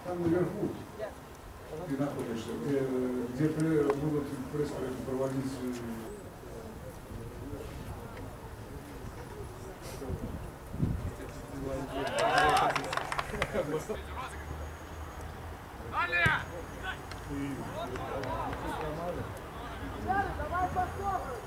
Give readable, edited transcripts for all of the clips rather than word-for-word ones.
Там наверху ты находишься, где будут проводить. Давай попробуй!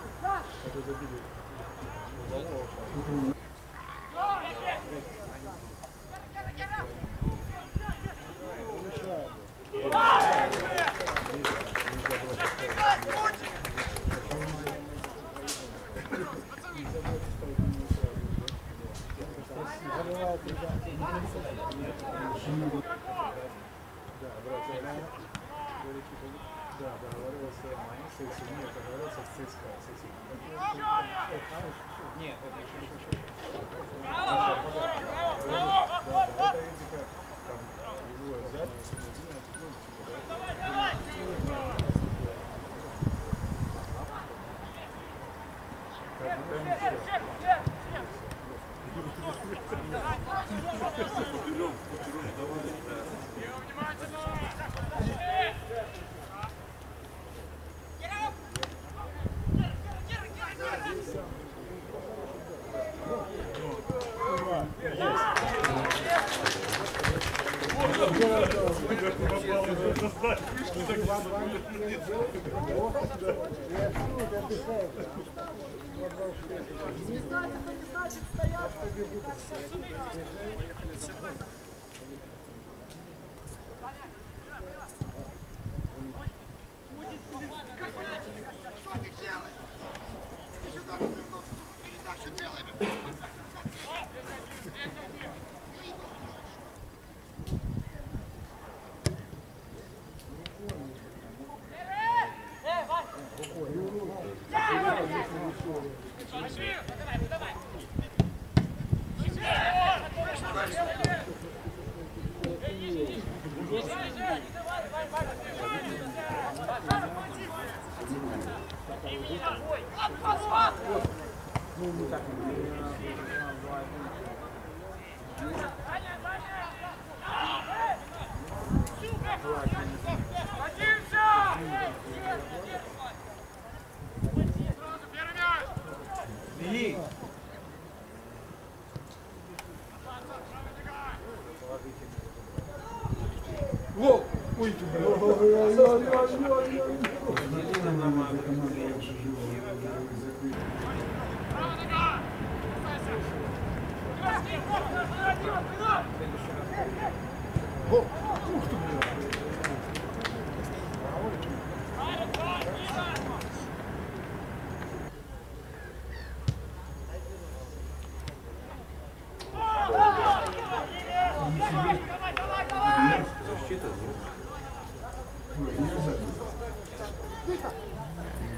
Нет, это еще.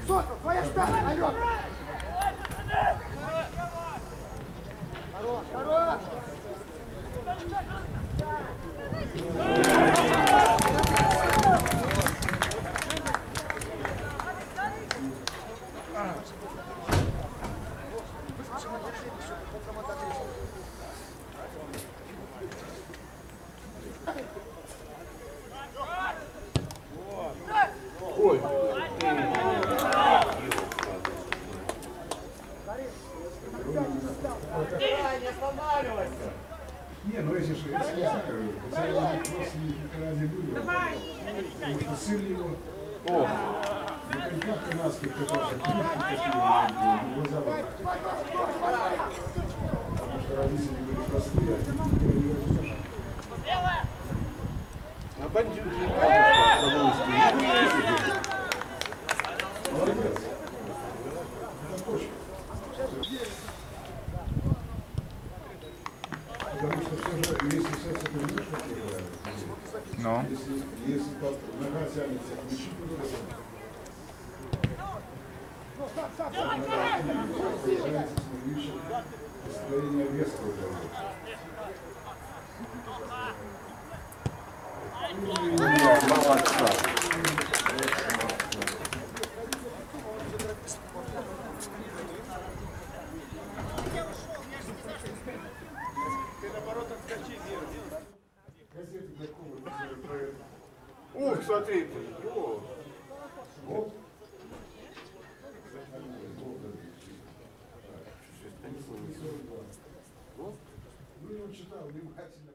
Сотов, твоя стара, Алёна! Хорош, хорош! Ой. Не останавливайся! Не, ну если же, если я знаю, хотя просто не было. Давай! Потому что сын его, на коньках канадских катался, крышки такие, глаза вот. Потому что родители были простые, а теперь не разрешили. А бандюки не Молодец. Это точно. Потому что все же, если сейчас это не что Ну. если нога тянется к мячу, появляется состояние веса уже. молодца. Газеты для Кубы. Ух, смотрите. О. Оп. Ну, он читал внимательно.